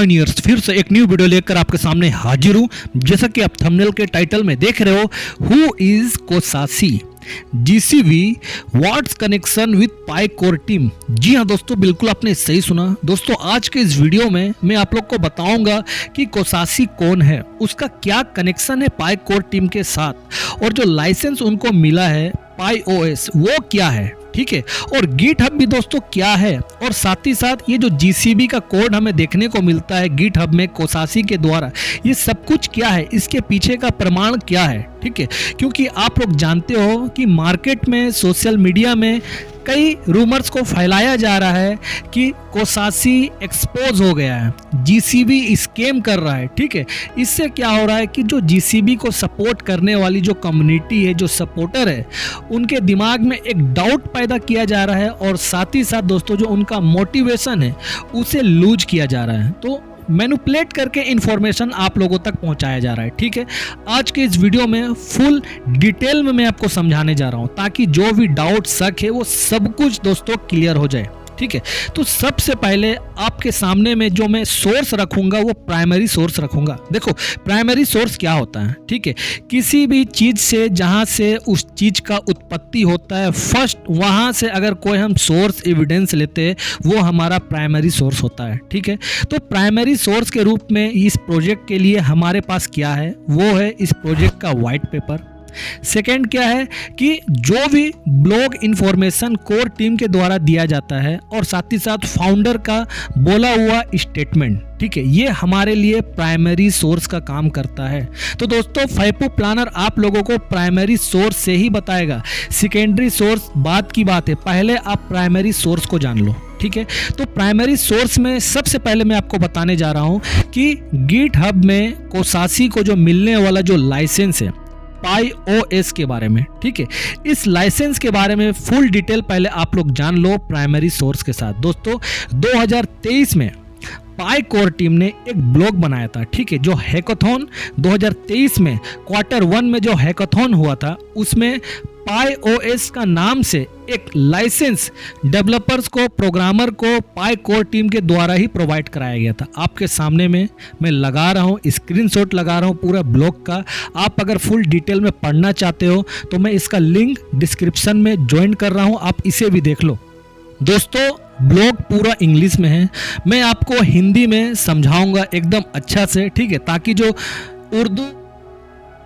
Pioneers फिर से एक न्यू वीडियो लेकर आपके सामने हाजिर हूं। जैसा कि आप थंबनेल के टाइटल में देख रहे हो, who is Kosasi GCV what's connection with Pi core team. जी हाँ दोस्तों, बिल्कुल आपने सही सुना। दोस्तों आज के इस वीडियो में मैं आप लोग को बताऊंगा कि कोसासी कौन है, उसका क्या कनेक्शन है पाई कोर टीम के साथ, और जो लाइसेंस उनको मिला है पाई ओएस वो क्या है, ठीक है, और गिटहब भी दोस्तों क्या है, और साथ ही साथ ये जो जीसीबी का कोड हमें देखने को मिलता है गिटहब में कोसासी के द्वारा, ये सब कुछ क्या है, इसके पीछे का प्रमाण क्या है, ठीक है। क्योंकि आप लोग जानते हो कि मार्केट में, सोशल मीडिया में कई रूमर्स को फैलाया जा रहा है कि कोसासी एक्सपोज हो गया है, जीसीबी स्कैम कर रहा है, ठीक है। इससे क्या हो रहा है कि जो जीसीबी को सपोर्ट करने वाली जो कम्युनिटी है, जो सपोर्टर है, उनके दिमाग में एक डाउट पैदा किया जा रहा है, और साथ ही साथ दोस्तों जो उनका मोटिवेशन है उसे लूज किया जा रहा है। तो मैनिपुलेट करके इंफॉर्मेशन आप लोगों तक पहुंचाया जा रहा है, ठीक है। आज के इस वीडियो में फुल डिटेल में मैं आपको समझाने जा रहा हूं, ताकि जो भी डाउट शक है वो सब कुछ दोस्तों क्लियर हो जाए, ठीक है। तो सबसे पहले आपके सामने में जो मैं सोर्स रखूंगा वो प्राइमरी सोर्स रखूंगा। देखो प्राइमरी सोर्स क्या होता है, ठीक है, किसी भी चीज से जहां से उस चीज का उत्पत्ति होता है, फर्स्ट वहां से अगर कोई हम सोर्स एविडेंस लेते हैं वो हमारा प्राइमरी सोर्स होता है, ठीक है। तो प्राइमरी सोर्स के रूप में इस प्रोजेक्ट के लिए हमारे पास क्या है, वो है इस प्रोजेक्ट का व्हाइट पेपर। सेकेंड क्या है कि जो भी ब्लॉग इंफॉर्मेशन कोर टीम के द्वारा दिया जाता है, और साथ ही साथ फाउंडर का बोला हुआ स्टेटमेंट, ठीक है, ये हमारे लिए प्राइमरी सोर्स का काम करता है। तो दोस्तों फैपू प्लानर आप लोगों को प्राइमरी सोर्स से ही बताएगा, सेकेंडरी सोर्स बात की बात है, पहले आप प्राइमरी सोर्स को जान लो, ठीक है। तो प्राइमरी सोर्स में सबसे पहले मैं आपको बताने जा रहा हूं कि गिटहब में कोसासी को जो मिलने वाला जो लाइसेंस है पाई ओएस के बारे में, ठीक है, इस लाइसेंस के बारे में फुल डिटेल पहले आप लोग जान लो प्राइमरी सोर्स के साथ। दोस्तों 2023 में पाई कोर टीम ने एक ब्लॉग बनाया था, ठीक है, जो हैकाथॉन 2023 में Q1 में जो हैकाथॉन हुआ था, उसमें पाई ओएस का नाम से एक लाइसेंस डेवलपर्स को, प्रोग्रामर को पाई कोर टीम के द्वारा ही प्रोवाइड कराया गया था। आपके सामने में मैं लगा रहा हूँ, स्क्रीनशॉट लगा रहा हूँ पूरा ब्लॉग का। आप अगर फुल डिटेल में पढ़ना चाहते हो तो मैं इसका लिंक डिस्क्रिप्शन में ज्वाइन कर रहा हूँ, आप इसे भी देख लो। दोस्तों ब्लॉग पूरा इंग्लिश में है, मैं आपको हिंदी में समझाऊंगा एकदम अच्छा से, ठीक है, ताकि जो उर्दू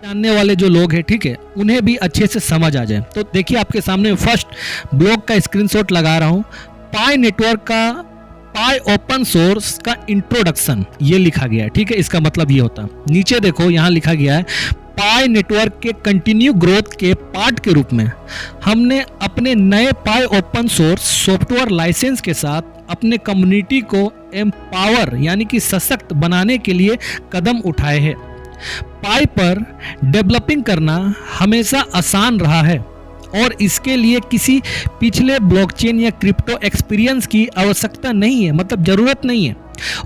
जानने वाले जो लोग हैं, ठीक है, उन्हें भी अच्छे से समझ आ जाए। तो देखिए आपके सामने फर्स्ट ब्लॉग का स्क्रीनशॉट लगा रहा हूं, पाई नेटवर्क का पाई ओपन सोर्स का इंट्रोडक्शन ये लिखा गया है, ठीक है। इसका मतलब ये होता है, नीचे देखो यहाँ लिखा गया है पाई नेटवर्क के कंटिन्यू ग्रोथ के पार्ट के रूप में हमने अपने नए पाई ओपन सोर्स सॉफ्टवेयर लाइसेंस के साथ अपने कम्युनिटी को एम्पावर यानी कि सशक्त बनाने के लिए कदम उठाए हैं। पाई पर डेवलपिंग करना हमेशा आसान रहा है, और इसके लिए किसी पिछले ब्लॉकचेन या क्रिप्टो एक्सपीरियंस की आवश्यकता नहीं है, मतलब जरूरत नहीं है।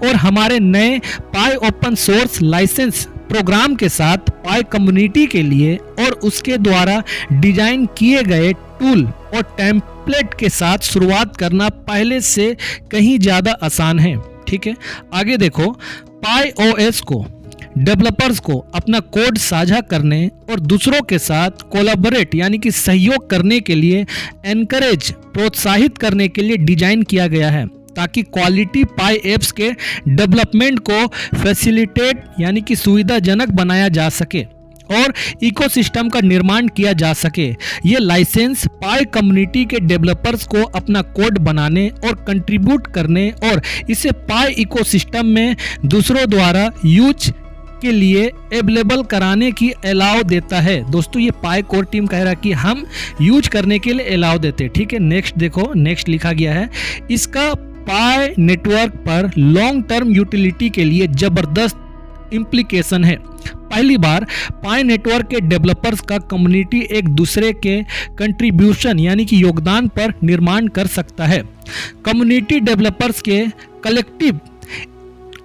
और हमारे नए पाई ओपन सोर्स लाइसेंस प्रोग्राम के साथ पाई कम्युनिटी के लिए और उसके द्वारा डिजाइन किए गए टूल और टेम्पलेट के साथ शुरुआत करना पहले से कहीं ज्यादा आसान है, ठीक है। आगे देखो, पाई ओएस को डेवलपर्स को अपना कोड साझा करने और दूसरों के साथ कोलैबोरेट यानी कि सहयोग करने के लिए एनकरेज प्रोत्साहित करने के लिए डिजाइन किया गया है, ताकि क्वालिटी पाई एप्स के डेवलपमेंट को फैसिलिटेट यानी कि सुविधाजनक बनाया जा सके और इकोसिस्टम का निर्माण किया जा सके। ये लाइसेंस पाई कम्युनिटी के डेवलपर्स को अपना कोड बनाने और कंट्रीब्यूट करने और इसे पाई इकोसिस्टम में दूसरों द्वारा यूज के लिए अवेलेबल कराने की अलाउ देता है। दोस्तों ये पाई कोर टीम कह रहा है कि हम यूज करने के लिए अलाउ देते हैं, ठीक है। नेक्स्ट देखो, नेक्स्ट लिखा गया है, इसका पाई नेटवर्क पर लॉन्ग टर्म यूटिलिटी के लिए जबरदस्त इम्प्लीकेशन है। पहली बार पाई नेटवर्क के डेवलपर्स का कम्युनिटी एक दूसरे के कंट्रीब्यूशन यानी कि योगदान पर निर्माण कर सकता है। कम्युनिटी डेवलपर्स के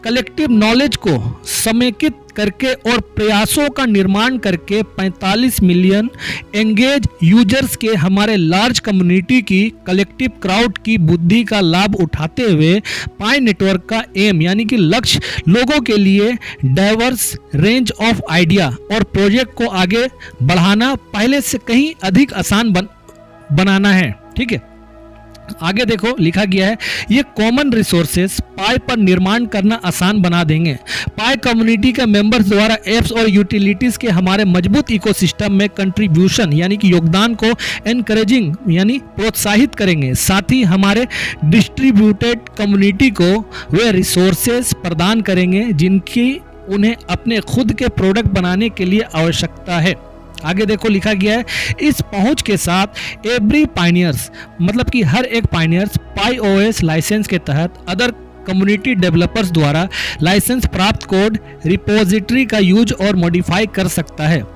कलेक्टिव नॉलेज को समेकित करके और प्रयासों का निर्माण करके 45 मिलियन एंगेज यूजर्स के हमारे लार्ज कम्युनिटी की कलेक्टिव क्राउड की बुद्धि का लाभ उठाते हुए पाई नेटवर्क का एम यानी कि लक्ष्य लोगों के लिए डाइवर्स रेंज ऑफ आइडिया और प्रोजेक्ट को आगे बढ़ाना पहले से कहीं अधिक आसान बनाना है। ठीक है, आगे देखो लिखा गया है, ये कॉमन रिसोर्सेस पाई पर निर्माण करना आसान बना देंगे। पाई कम्युनिटी के मेंबर्स द्वारा एप्स और यूटिलिटीज के हमारे मजबूत इकोसिस्टम में कंट्रीब्यूशन यानी कि योगदान को एनकरेजिंग यानी प्रोत्साहित करेंगे। साथ ही हमारे डिस्ट्रीब्यूटेड कम्युनिटी को वे रिसोर्सेस प्रदान करेंगे जिनकी उन्हें अपने खुद के प्रोडक्ट बनाने के लिए आवश्यकता है। आगे देखो लिखा गया है, इस पहुंच के साथ एवरी पायनियर्स मतलब कि हर एक पायनियर्स पाई ओएस लाइसेंस के तहत अदर कम्युनिटी डेवलपर्स द्वारा लाइसेंस प्राप्त कोड रिपोजिटरी का यूज और मॉडिफाई कर सकता है।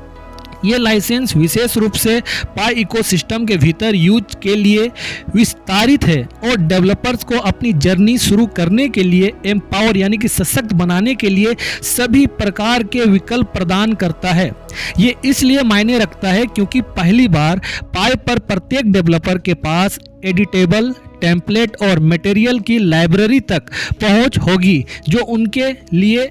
ये लाइसेंस विशेष रूप से पाई इकोसिस्टम के भीतर यूज के लिए विस्तारित है और डेवलपर्स को अपनी जर्नी शुरू करने के लिए एम्पावर यानी कि सशक्त बनाने के लिए सभी प्रकार के विकल्प प्रदान करता है। ये इसलिए मायने रखता है क्योंकि पहली बार पाई पर प्रत्येक डेवलपर के पास एडिटेबल टेम्पलेट और मटेरियल की लाइब्रेरी तक पहुंच होगी जो उनके लिए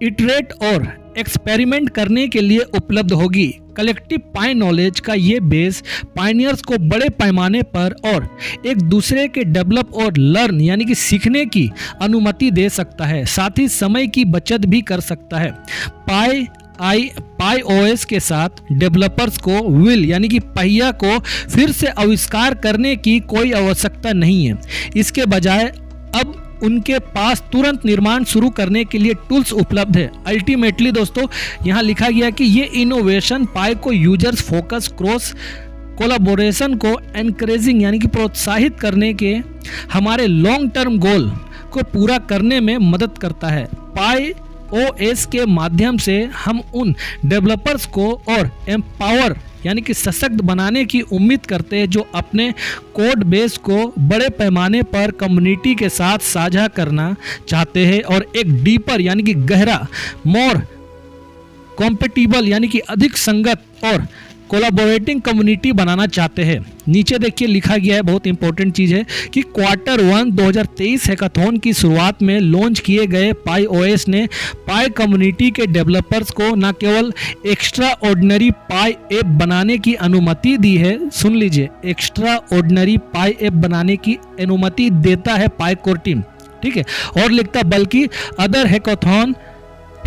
इटरेट और एक्सपेरिमेंट करने के लिए उपलब्ध होगी। कलेक्टिव पाई नॉलेज का ये बेस पायनियर्स को बड़े पैमाने पर और एक दूसरे के डेवलप और लर्न यानी कि सीखने की अनुमति दे सकता है, साथ ही समय की बचत भी कर सकता है। पाई ओएस के साथ डेवलपर्स को व्हील यानी कि पहिया को फिर से आविष्कार करने की कोई आवश्यकता नहीं है। इसके बजाय अब उनके पास तुरंत निर्माण शुरू करने के लिए टूल्स उपलब्ध है। अल्टीमेटली दोस्तों यहाँ लिखा गया कि ये इनोवेशन पाई को यूजर्स फोकस क्रॉस कोलाबोरेशन को एनकरेजिंग यानी कि प्रोत्साहित करने के हमारे लॉन्ग टर्म गोल को पूरा करने में मदद करता है। पाई ओएस के माध्यम से हम उन डेवलपर्स को और एम्पावर यानी कि सशक्त बनाने की उम्मीद करते हैं जो अपने कोड बेस को बड़े पैमाने पर कम्युनिटी के साथ साझा करना चाहते हैं और एक डीपर यानी कि गहरा, मोर कॉम्पेटिबल यानी कि अधिक संगत और कोलाबोरेटिंग कम्युनिटी बनाना चाहते हैं। नीचे देखिए लिखा गया है, बहुत इंपॉर्टेंट चीज़ है कि Q1 2023 हैकाथॉन की शुरुआत में लॉन्च किए गए पाई ओएस ने पाई कम्युनिटी के डेवलपर्स को न केवल एक्स्ट्रा ऑर्डिनरी पाई ऐप बनाने की अनुमति दी है, सुन लीजिए, एक्स्ट्रा ऑर्डिनरी पाई ऐप बनाने की अनुमति देता है पाई कोर टीम, ठीक है, और लिखता बल्कि अदर हैकाथॉन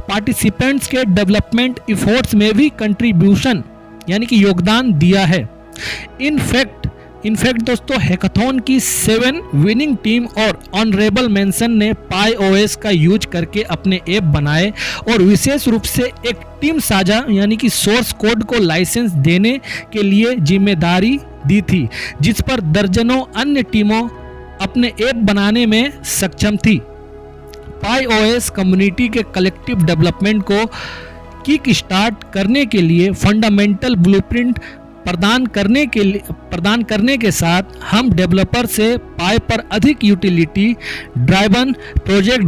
पार्टिसिपेंट्स के डेवलपमेंट इफोर्ट्स में भी कंट्रीब्यूशन यानी कि योगदान दिया है। इनफैक्ट दोस्तों हैकाथॉन की 7 विनिंग टीम और ऑनरेबल मेंशन ने पाई ओएस का यूज करके अपने ऐप बनाए और विशेष रूप से एक टीम साझा यानी कि सोर्स कोड को लाइसेंस देने के लिए जिम्मेदारी दी थी, जिस पर दर्जनों अन्य टीमों अपने ऐप बनाने में सक्षम थी। पाई ओएस कम्युनिटी के कलेक्टिव डेवलपमेंट को किक स्टार्ट करने के लिए फंडामेंटल ब्लूप्रिंट प्रदान करने के साथ हम डेवलपर से पाई पर अधिक यूटिलिटी ड्राइवन प्रोजेक्ट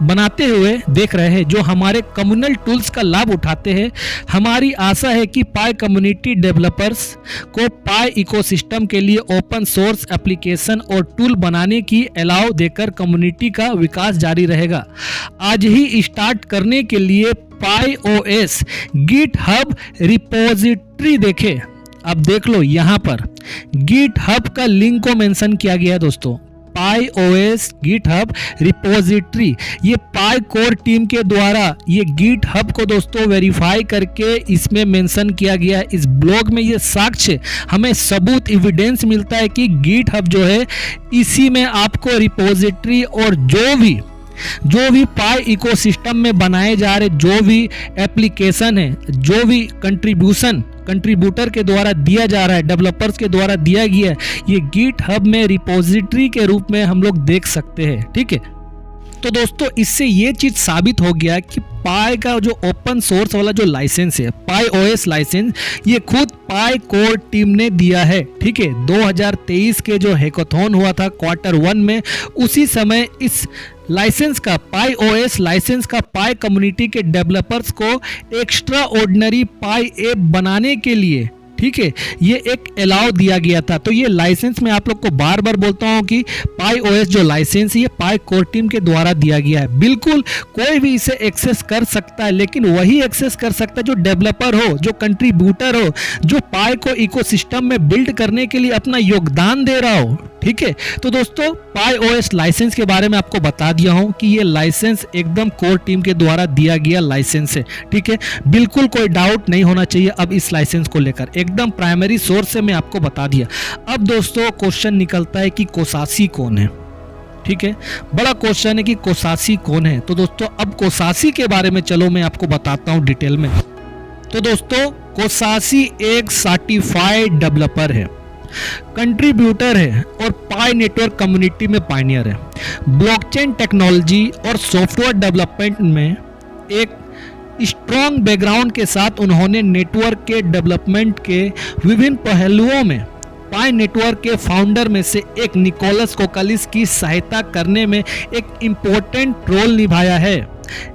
बनाते हुए देख रहे हैं जो हमारे कम्युनल टूल्स का लाभ उठाते हैं। हमारी आशा है कि पाई कम्युनिटी डेवलपर्स को पाई इकोसिस्टम के लिए ओपन सोर्स एप्लीकेशन और टूल बनाने की अलाउ देकर कम्युनिटी का विकास जारी रहेगा। आज ही स्टार्ट करने के लिए पाई ओएस गिटहब रिपोजिटरी देखें। अब देख लो यहाँ पर गिटहब का लिंक को मेंशन किया गया है दोस्तों, पाई ओएस गिटहब रिपोजिटरी। ये पाई कोर टीम के द्वारा ये गिटहब को दोस्तों वेरीफाई करके इसमें मेंशन किया गया है। इस ब्लॉग में ये साक्ष्य हमें सबूत एविडेंस मिलता है कि गिटहब जो है इसी में आपको रिपोजिटरी और जो भी पाई इकोसिस्टम में बनाए जा रहे जो भी एप्लीकेशन है, जो भी कंट्रीब्यूटर के द्वारा दिया जा रहा है, डेवलपर्स के द्वारा दिया गया है, ये गिटहब में रिपोजिटरी के रूप में हम लोग देख सकते हैं, ठीक है। तो दोस्तों इससे ये चीज साबित हो गया कि पाई का जो ओपन सोर्स वाला जो लाइसेंस है, पाई ओएस लाइसेंस, ये खुद पाई कोर टीम ने दिया है। ठीक है, 2023 के जो हैकाथॉन हुआ था Q1 में, उसी समय इस लाइसेंस का, पाई ओएस लाइसेंस का, पाई कम्युनिटी के डेवलपर्स को एक्स्ट्रा ऑर्डिनरी पाई ऐप बनाने के लिए, ठीक है, ये एक अलाउ दिया गया था। तो ये लाइसेंस मैं आप लोग को बार बार बोलता हूँ कि पाई ओएस जो लाइसेंस है ये पाई कोर टीम के द्वारा दिया गया है। बिल्कुल कोई भी इसे एक्सेस कर सकता है, लेकिन वही एक्सेस कर सकता है जो डेवलपर हो, जो कंट्रीब्यूटर हो, जो पाई को इकोसिस्टम में बिल्ड करने के लिए अपना योगदान दे रहा हो। ठीक है, तो दोस्तों पाई ओएस लाइसेंस के बारे में आपको बता दिया हूं कि ये लाइसेंस एकदम कोर टीम के द्वारा दिया गया लाइसेंस है। ठीक है, बिल्कुल कोई डाउट नहीं होना चाहिए अब इस लाइसेंस को लेकर, एकदम प्राइमरी सोर्स से मैं आपको बता दिया। अब दोस्तों क्वेश्चन निकलता है कि कोसासी कौन है। ठीक है, बड़ा क्वेश्चन है कि कोसासी कौन है। तो दोस्तों अब कोसासी के बारे में चलो मैं आपको बताता हूं डिटेल में। तो दोस्तों कोसासी एक सर्टिफाइड डेवलपर है, कंट्रीब्यूटर है और पाई नेटवर्क कम्युनिटी में पायनियर है। ब्लॉकचेन टेक्नोलॉजी और सॉफ्टवेयर डेवलपमेंट में एक स्ट्रॉन्ग बैकग्राउंड के साथ उन्होंने नेटवर्क के डेवलपमेंट के विभिन्न पहलुओं में पाई नेटवर्क के फाउंडर में से एक निकोलस कोकालिस की सहायता करने में एक इम्पोर्टेंट रोल निभाया है।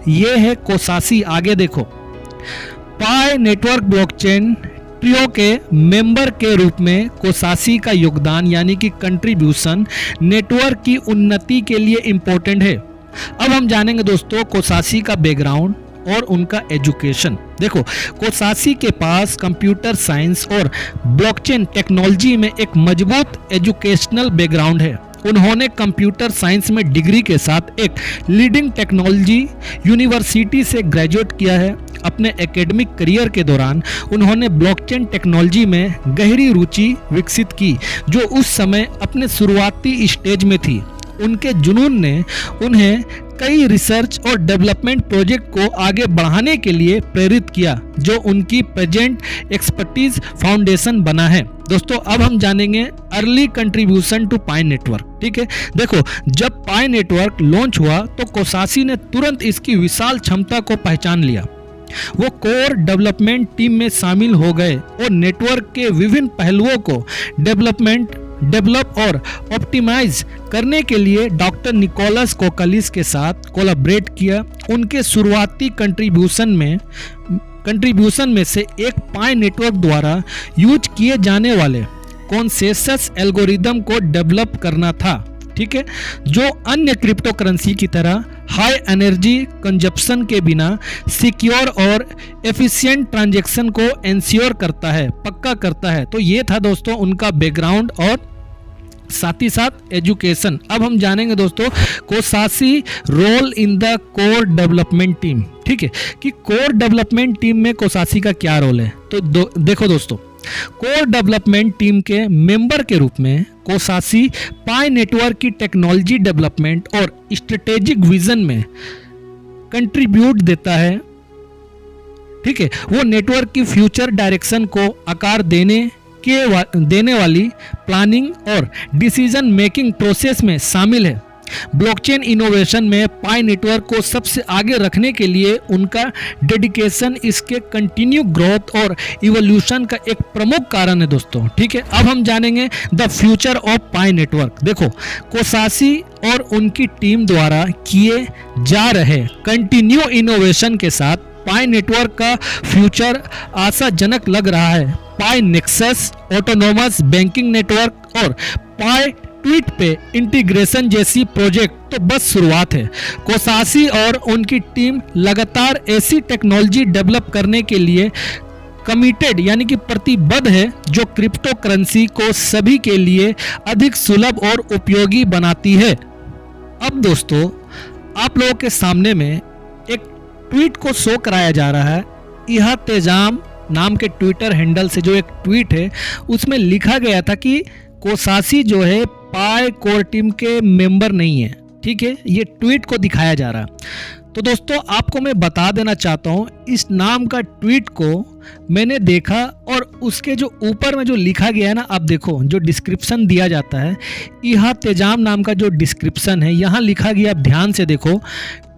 यह है कोसासी। आगे देखो, पाई नेटवर्क ब्लॉकचेन ट्रियो के मेंबर के रूप में कोसासी का योगदान यानी कि कंट्रीब्यूशन नेटवर्क की उन्नति के लिए इंपॉर्टेंट है। अब हम जानेंगे दोस्तों कोसासी का बैकग्राउंड और उनका एजुकेशन। देखो, कोसासी के पास कंप्यूटर साइंस और ब्लॉकचेन टेक्नोलॉजी में एक मजबूत एजुकेशनल बैकग्राउंड है। उन्होंने कंप्यूटर साइंस में डिग्री के साथ एक लीडिंग टेक्नोलॉजी यूनिवर्सिटी से ग्रेजुएट किया है। अपने एकेडमिक करियर के दौरान उन्होंने ब्लॉकचेन टेक्नोलॉजी में गहरी रुचि विकसित की, जो उस समय अपने शुरुआती स्टेज में थी। उनके जुनून ने उन्हें कई रिसर्च और डेवलपमेंट प्रोजेक्ट को आगे बढ़ाने के लिए प्रेरित किया, जो उनकी प्रेजेंट एक्सपर्टीज फाउंडेशन बना है। दोस्तों अब हम जानेंगे early contribution to Pi Network. ठीक है, देखो जब पाई नेटवर्क लॉन्च हुआ तो कोसासी ने तुरंत इसकी विशाल क्षमता को पहचान लिया। वो कोर डेवलपमेंट टीम में शामिल हो गए और नेटवर्क के विभिन्न पहलुओं को डेवलप और ऑप्टिमाइज करने के लिए डॉक्टर निकोलस कोकालिस के साथ कोलैबोरेट किया। उनके शुरुआती कंट्रीब्यूशन में से एक पाई नेटवर्क द्वारा यूज किए जाने वाले कॉन्सेंसस एल्गोरिदम को डेवलप करना था। ठीक है, जो अन्य क्रिप्टो करेंसी की तरह हाई एनर्जी कंजप्शन के बिना सिक्योर और एफिशिएंट ट्रांजैक्शन को इंश्योर करता है, पक्का करता है। तो ये था दोस्तों उनका बैकग्राउंड और साथ ही साथ एजुकेशन। अब हम जानेंगे दोस्तों Kosasi role in the core development team. ठीक है, कि कोर डेवलपमेंट टीम में कोसासी का क्या रोल है। तो देखो दोस्तों, कोर डेवलपमेंट टीम के मेंबर के रूप में कोसासी पाई नेटवर्क की टेक्नोलॉजी डेवलपमेंट और स्ट्रेटेजिक विजन में कंट्रीब्यूट देता है। ठीक है, वो नेटवर्क की फ्यूचर डायरेक्शन को आकार देने वाली प्लानिंग और डिसीजन मेकिंग प्रोसेस में शामिल है। ब्लॉकचेन इनोवेशन में पाई नेटवर्क को सबसे आगे रखने के लिए उनका डेडिकेशन इसके कंटिन्यू ग्रोथ और इवोल्यूशन का एक प्रमुख कारण है दोस्तों। ठीक है, अब हम जानेंगे the future of Pi network. देखो, कोसासी और उनकी टीम द्वारा किए जा रहे कंटिन्यू इनोवेशन के साथ पाई नेटवर्क का फ्यूचर आशाजनक लग रहा है। पाई नेक्सस, ऑटोनोमस बैंकिंग नेटवर्क और पाई ट्वीट पे इंटीग्रेशन जैसी प्रोजेक्ट तो बस शुरुआत है। कोसासी और उनकी टीम लगातार ऐसी टेक्नोलॉजी डेवलप करने के लिए कमिटेड यानी कि प्रतिबद्ध है जो क्रिप्टो करेंसी को सभी के लिए अधिक सुलभ और उपयोगी बनाती है। अब दोस्तों आप लोगों के सामने में एक ट्वीट को शो कराया जा रहा है। यह तेजाम नाम के ट्विटर हैंडल से जो एक ट्वीट है उसमें लिखा गया था कि कोसासी जो है पाई कोर टीम के मेंबर नहीं है। ठीक है, ये ट्वीट को दिखाया जा रहा है। तो दोस्तों आपको मैं बता देना चाहता हूँ, इस नाम का ट्वीट को मैंने देखा और उसके जो ऊपर में जो लिखा गया है ना, आप देखो जो डिस्क्रिप्शन दिया जाता है, इहा तेजाम नाम का जो डिस्क्रिप्शन है यहाँ लिखा गया, आप ध्यान से देखो,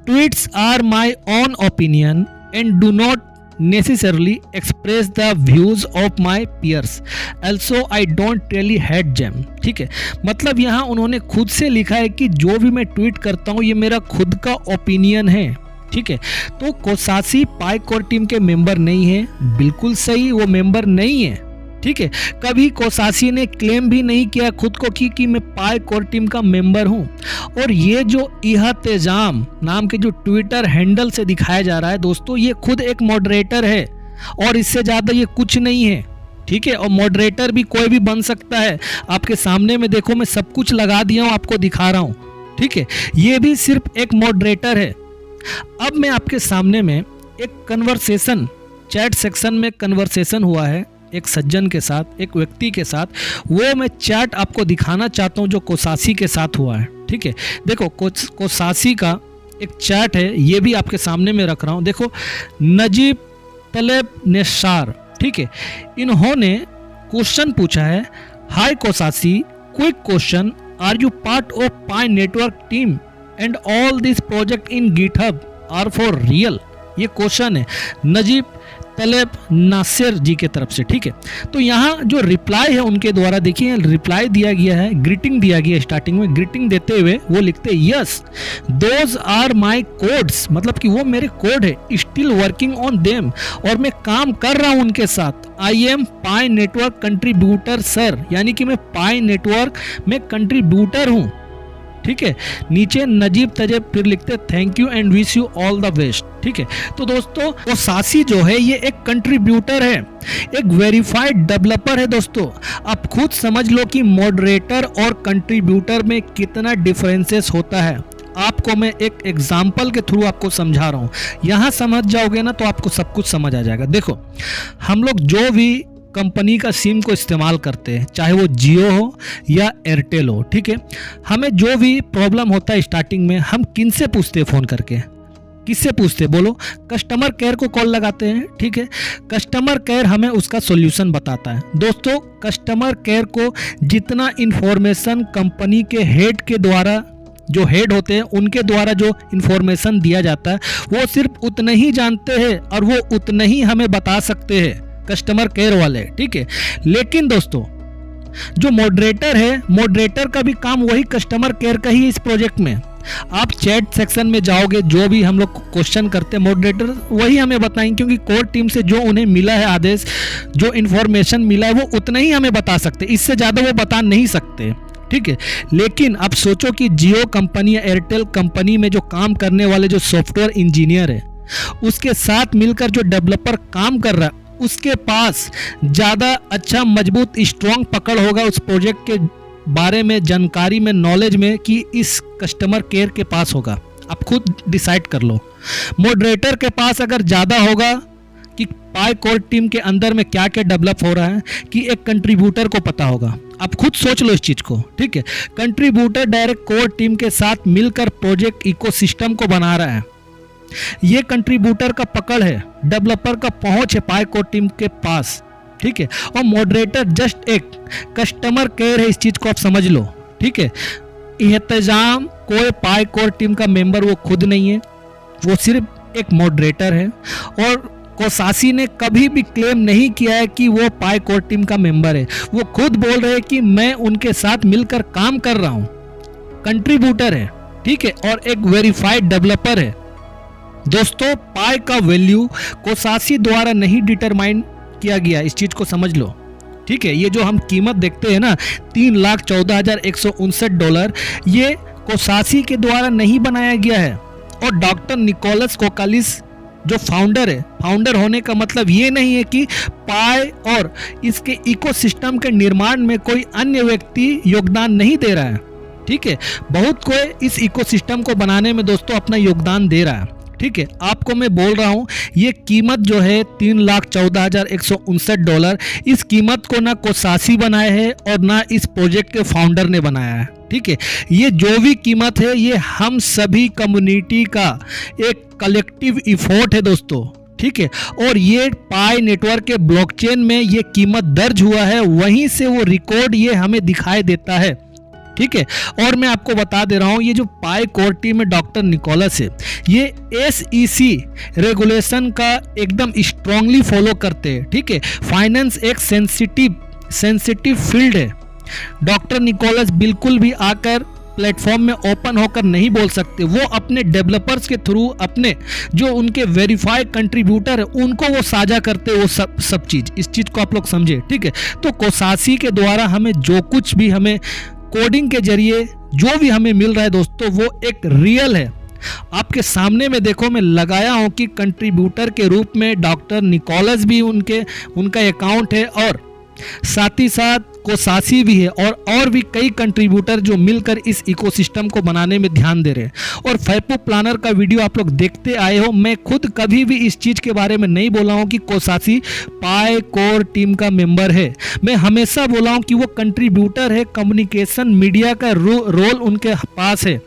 tweets are my own opinion and do not necessarily express the views of my peers, also I don't really hate them। ठीक है, मतलब यहाँ उन्होंने खुद से लिखा है कि जो भी मैं ट्वीट करता हूँ ये मेरा खुद का ओपिनियन है। ठीक है, तो कोसासी पाई कोर टीम के मेंबर नहीं है, बिल्कुल सही, वो मेंबर नहीं है। ठीक है, कभी कोसासी ने क्लेम भी नहीं किया खुद को कि मैं पाई कोर टीम का मेंबर हूं। और ये जो इहा तेजाम नाम के जो ट्विटर हैंडल से दिखाया जा रहा है दोस्तों, ये खुद एक मॉडरेटर है और इससे ज़्यादा ये कुछ नहीं है। ठीक है, और मॉडरेटर भी कोई भी बन सकता है। आपके सामने में देखो, मैं सब कुछ लगा दिया हूँ, आपको दिखा रहा हूँ। ठीक है, ये भी सिर्फ एक मॉडरेटर है। अब मैं आपके सामने में एक कन्वर्सेशन, चैट सेक्शन में कन्वर्सेशन हुआ है एक सज्जन के साथ, एक व्यक्ति के साथ, वो मैं चैट आपको दिखाना चाहता हूँ जो कोसासी के साथ हुआ है। ठीक है, देखो कोसासी का एक चैट है, ये भी आपके सामने में रख रहा हूँ। देखो, नजीब तलेब नेसार, ठीक है, इन्होंने क्वेश्चन पूछा है, hi Kosasi, quick question, are you part of Pi network team and all this project in GitHub are for real. ये क्वेश्चन है नजीब तलेब नासिर जी के तरफ से। ठीक है, तो यहाँ जो रिप्लाई है उनके द्वारा, देखिए रिप्लाई दिया गया है, ग्रीटिंग दिया गया है। स्टार्टिंग में ग्रीटिंग देते हुए वो लिखते हैं, yes those are my codes, मतलब कि वो मेरे कोड है, स्टिल वर्किंग ऑन देम, और मैं काम कर रहा हूँ उनके साथ। I am pi network contributor sir, यानी कि मैं पाई नेटवर्क में कंट्रीब्यूटर हूँ। ठीक है, नीचे नजीब तजेब फिर लिखते thank you and wish you all the best. ठीक है, तो दोस्तों कोसासी जो है ये एक कंट्रीब्यूटर है, एक वेरीफाइड डेवलपर है। दोस्तों आप खुद समझ लो कि मॉडरेटर और कंट्रीब्यूटर में कितना डिफरेंसेस होता है। आपको मैं एक एग्जाम्पल के थ्रू आपको समझा रहा हूँ, यहाँ समझ जाओगे ना तो आपको सब कुछ समझ आ जाएगा। देखो, हम लोग जो भी कंपनी का सिम को इस्तेमाल करते हैं, चाहे वो जियो हो या एयरटेल हो, ठीक है, हमें जो भी प्रॉब्लम होता है स्टार्टिंग में, हम किन से पूछते हैं फ़ोन करके, किससे पूछते हैं बोलो? कस्टमर केयर को कॉल लगाते हैं। ठीक है, कस्टमर केयर हमें उसका सॉल्यूशन बताता है। दोस्तों कस्टमर केयर को जितना इन्फॉर्मेशन कंपनी के हेड के द्वारा, जो हेड होते हैं उनके द्वारा जो इन्फॉर्मेशन दिया जाता है, वो सिर्फ उतना ही जानते हैं और वो उतना ही हमें बता सकते हैं कस्टमर केयर वाले। ठीक है, लेकिन दोस्तों जो मॉडरेटर है, मॉडरेटर का भी काम वही कस्टमर केयर का ही इस प्रोजेक्ट में। आप चैट सेक्शन में जाओगे, जो भी हम लोग क्वेश्चन करते हैं, मॉडरेटर वही हमें बताएंगे, क्योंकि कोर टीम से जो उन्हें मिला है आदेश, जो इन्फॉर्मेशन मिला है, वो उतना ही हमें बता सकते, इससे ज़्यादा वो बता नहीं सकते। ठीक है, लेकिन आप सोचो कि जियो कंपनी या एयरटेल कंपनी में जो काम करने वाले जो सॉफ्टवेयर इंजीनियर है, उसके साथ मिलकर जो डेवलपर काम कर रहा है, उसके पास ज़्यादा अच्छा मजबूत स्ट्रॉन्ग पकड़ होगा उस प्रोजेक्ट के बारे में, जानकारी में, नॉलेज में, कि इस कस्टमर केयर के पास होगा। आप खुद डिसाइड कर लो। मॉडरेटर के पास अगर ज़्यादा होगा कि पाई कोर टीम के अंदर में क्या क्या डेवलप हो रहा है, कि एक कंट्रीब्यूटर को पता होगा। आप खुद सोच लो इस चीज़ को। ठीक है, कंट्रीब्यूटर डायरेक्ट कोर टीम के साथ मिलकर प्रोजेक्ट इकोसिस्टम को बना रहा है। ये कंट्रीब्यूटर का पकड़ है, डेवलपर का पहुंच है पाई कोर टीम के पास। ठीक है, और मॉडरेटर जस्ट एक कस्टमर केयर है, इस चीज को आप समझ लो। ठीक है, इंतजाम कोई पाई कोर टीम का मेंबर वो खुद नहीं है, वो सिर्फ एक मॉडरेटर है। और कोसासी ने कभी भी क्लेम नहीं किया है कि वो पाई कोर टीम का मेंबर है। वो खुद बोल रहे हैं कि मैं उनके साथ मिलकर काम कर रहा हूं, कंट्रीब्यूटर है। ठीक है, और एक वेरीफाइड डेवलपर है। दोस्तों पाई का वैल्यू कोसासी द्वारा नहीं डिटरमाइन किया गया, इस चीज को समझ लो। ठीक है, ये जो हम कीमत देखते हैं ना, $3,14,159, ये कोसासी के द्वारा नहीं बनाया गया है। और डॉक्टर निकोलस कोकालिस जो फाउंडर है, फाउंडर होने का मतलब ये नहीं है कि पाई और इसके इकोसिस्टम के निर्माण में कोई अन्य व्यक्ति योगदान नहीं दे रहा है। ठीक है, बहुत कोई इस इकोसिस्टम को बनाने में दोस्तों अपना योगदान दे रहा है। ठीक है, आपको मैं बोल रहा हूँ ये कीमत जो है $3,14,159, इस कीमत को ना कोसासी बनाया है और ना इस प्रोजेक्ट के फाउंडर ने बनाया है। ठीक है, ये जो भी कीमत है ये हम सभी कम्युनिटी का एक कलेक्टिव इफोर्ट है दोस्तों। ठीक है, और ये पाई नेटवर्क के ब्लॉकचेन में ये कीमत दर्ज हुआ है, वहीं से वो रिकॉर्ड ये हमें दिखाई देता है। ठीक है, और मैं आपको बता दे रहा हूं ये जो पाई कोर टीम में डॉक्टर निकोलस है, ये SEC रेगुलेशन का एकदम स्ट्रांगली फॉलो करते हैं। ठीक है, फाइनेंस एक सेंसिटिव फील्ड है। डॉक्टर निकोलस बिल्कुल भी आकर प्लेटफॉर्म में ओपन होकर नहीं बोल सकते, वो अपने डेवलपर्स के थ्रू अपने जो उनके वेरीफाइड कंट्रीब्यूटर है उनको वो साझा करते वो सब चीज, इस चीज को आप लोग समझे। ठीक है, तो कोसासी के द्वारा हमें जो कुछ भी हमें कोडिंग के जरिए जो भी हमें मिल रहा है दोस्तों वो एक रियल है। आपके सामने में देखो मैं लगाया हूं कि कंट्रीब्यूटर के रूप में डॉक्टर निकोलस भी उनका अकाउंट है और साथ ही साथ कोसासी भी है और भी कई कंट्रीब्यूटर जो मिलकर इस इकोसिस्टम को बनाने में ध्यान दे रहे हैं। और फैपू प्लानर का वीडियो आप लोग देखते आए हो, मैं खुद कभी भी इस चीज के बारे में नहीं बोला हूं कि कोसासी पाई कोर टीम का मेंबर है। मैं हमेशा बोला हूं कि वो कंट्रीब्यूटर है, कम्युनिकेशन मीडिया का रोल उनके पास है।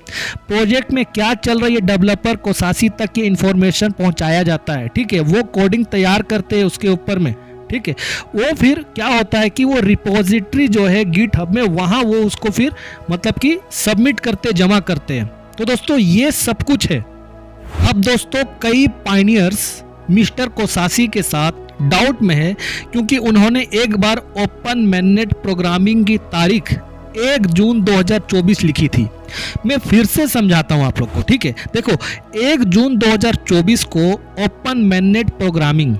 प्रोजेक्ट में क्या चल रहा है ये डेवलपर कोसासी तक ये इंफॉर्मेशन पहुंचाया जाता है। ठीक है, वो कोडिंग तैयार करते हैं उसके ऊपर में। ठीक है, वो फिर क्या होता है कि वो रिपोजिटरी जो है गिटहब में वहां वो उसको फिर मतलब कि सबमिट करते जमा करते हैं। तो दोस्तों ये सब कुछ है। अब दोस्तों कई पायनियर्स मिस्टर कोसासी के साथ डाउट में है क्योंकि उन्होंने एक बार ओपन मैननेट प्रोग्रामिंग की तारीख 1 जून 2024 लिखी थी। मैं फिर से समझाता हूं आप लोग को। ठीक है, देखो 1 जून 2024 को open mainnet programming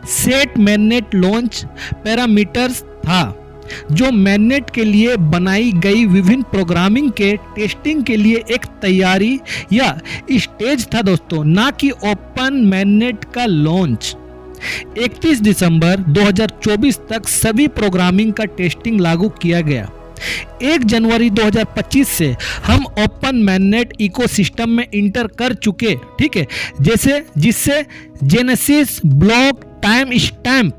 set mainnet launch parameters था जो मैननेट के लिए बनाई गई विभिन्न प्रोग्रामिंग के टेस्टिंग के लिए एक तैयारी या स्टेज था दोस्तों, ना कि ओपन मैननेट का लॉन्च। 31 दिसंबर 2024 तक सभी प्रोग्रामिंग का टेस्टिंग लागू किया गया। 1 जनवरी 2025 से हम ओपन मैननेट इकोसिस्टम में इंटर कर चुके। ठीक है, जिससे जेनेसिस ब्लॉक टाइम स्टैम्प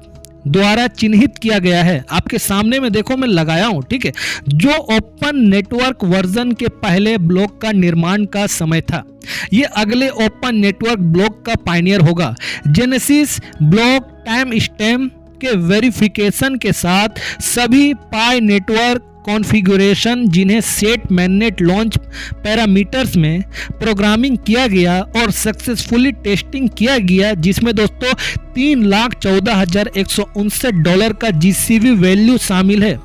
द्वारा चिन्हित किया गया है। आपके सामने में देखो मैं लगाया हूं। ठीक है, जो ओपन नेटवर्क वर्जन के पहले ब्लॉक का निर्माण का समय था, ये अगले ओपन नेटवर्क ब्लॉक का पायनियर होगा। जेनेसिस ब्लॉक टाइम स्टैम्प के वेरिफिकेशन के साथ सभी पाई नेटवर्क कॉन्फ़िगरेशन जिन्हें सेट मैननेट लॉन्च पैरामीटर्स में प्रोग्रामिंग किया गया और सक्सेसफुली टेस्टिंग किया गया, जिसमें दोस्तों $3,14,159 का GCV वैल्यू शामिल है।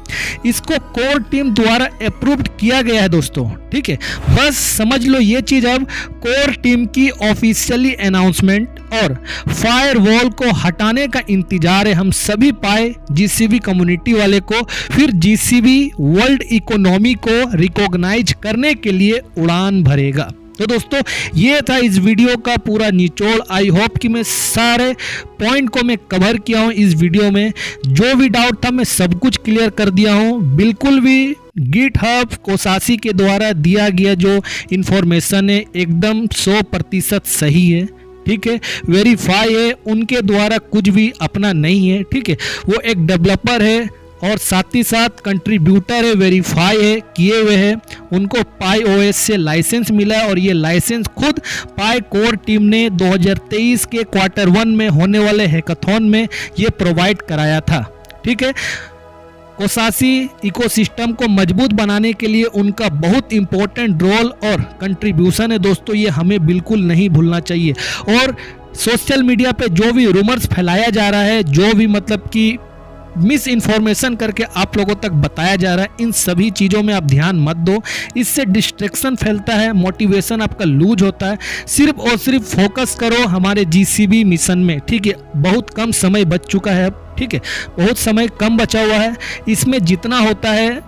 इसको कोर टीम द्वारा अप्रूव्ड किया गया है दोस्तों। ठीक है, बस समझ लो ये चीज अब कोर टीम की ऑफिशियली अनाउंसमेंट और फायरवॉल को हटाने का इंतजार है हम सभी पाए GCV कम्युनिटी वाले को, फिर GCV वर्ल्ड इकोनॉमी को रिकॉग्नाइज करने के लिए उड़ान भरेगा। तो दोस्तों ये था इस वीडियो का पूरा निचोड़। आई होप कि मैं सारे पॉइंट को मैं कवर किया हूं इस वीडियो में। जो भी डाउट था मैं सब कुछ क्लियर कर दिया हूं। बिल्कुल भी गिटहब कोसासी के द्वारा दिया गया जो इंफॉर्मेशन है एकदम 100% सही है। ठीक है, वेरीफाई है, उनके द्वारा कुछ भी अपना नहीं है। ठीक है, वो एक डेवलपर है और साथ ही साथ कंट्रीब्यूटर है, वेरीफाई है, किए हुए हैं। उनको पाई OS से लाइसेंस मिला है और ये लाइसेंस खुद पाई कोर टीम ने 2023 के Q1 में होने वाले हैकाथॉन में ये प्रोवाइड कराया था। ठीक है, कोसासी इकोसिस्टम को मजबूत बनाने के लिए उनका बहुत इंपॉर्टेंट रोल और कंट्रीब्यूशन है दोस्तों, ये हमें बिल्कुल नहीं भूलना चाहिए। और सोशल मीडिया पे जो भी रूमर्स फैलाया जा रहा है, जो भी मतलब कि मिस इन्फॉर्मेशन करके आप लोगों तक बताया जा रहा है, इन सभी चीज़ों में आप ध्यान मत दो। इससे डिस्ट्रैक्शन फैलता है, मोटिवेशन आपका लूज होता है। सिर्फ और सिर्फ फोकस करो हमारे GCV मिशन में। ठीक है, बहुत कम समय बच चुका है अब। ठीक है, बहुत समय कम बचा हुआ है। इसमें जितना होता है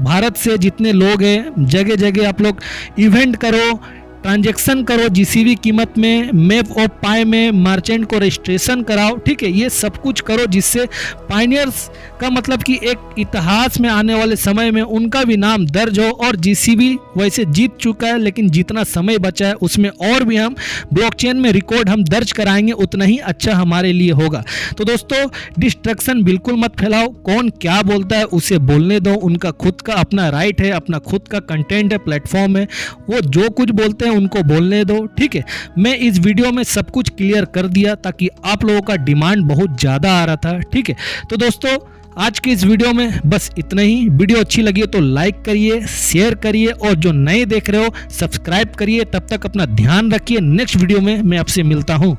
भारत से जितने लोग हैं, जगह जगह आप लोग इवेंट करो, ट्रांजैक्शन करो जीसीवी कीमत में, मैप ऑफ पाई में मर्चेंट को रजिस्ट्रेशन कराओ, ठीक है, ये सब कुछ करो जिससे पायनियर्स का मतलब कि एक इतिहास में आने वाले समय में उनका भी नाम दर्ज हो। और जीसीवी वैसे जीत चुका है, लेकिन जितना समय बचा है उसमें और भी हम ब्लॉकचेन में रिकॉर्ड हम दर्ज कराएंगे, उतना ही अच्छा हमारे लिए होगा। तो दोस्तों डिस्ट्रक्शन बिल्कुल मत फैलाओ, कौन क्या बोलता है उसे बोलने दो, उनका खुद का अपना राइट है, अपना खुद का कंटेंट है, प्लेटफॉर्म है, वो जो कुछ बोलते हैं उनको बोलने दो, ठीक है। मैं इस वीडियो में सब कुछ क्लियर कर दिया ताकि आप लोगों का डिमांड बहुत ज़्यादा आ रहा था, ठीक है। तो दोस्तों आज की इस वीडियो में बस इतना ही। वीडियो अच्छी लगी तो लाइक करिए, शेयर करिए और जो नए देख रहे हो सब्सक्राइब करिए। तब तक अपना ध्यान रखिए, नेक्स्ट वीडियो में मैं आपसे मिलता हूँ।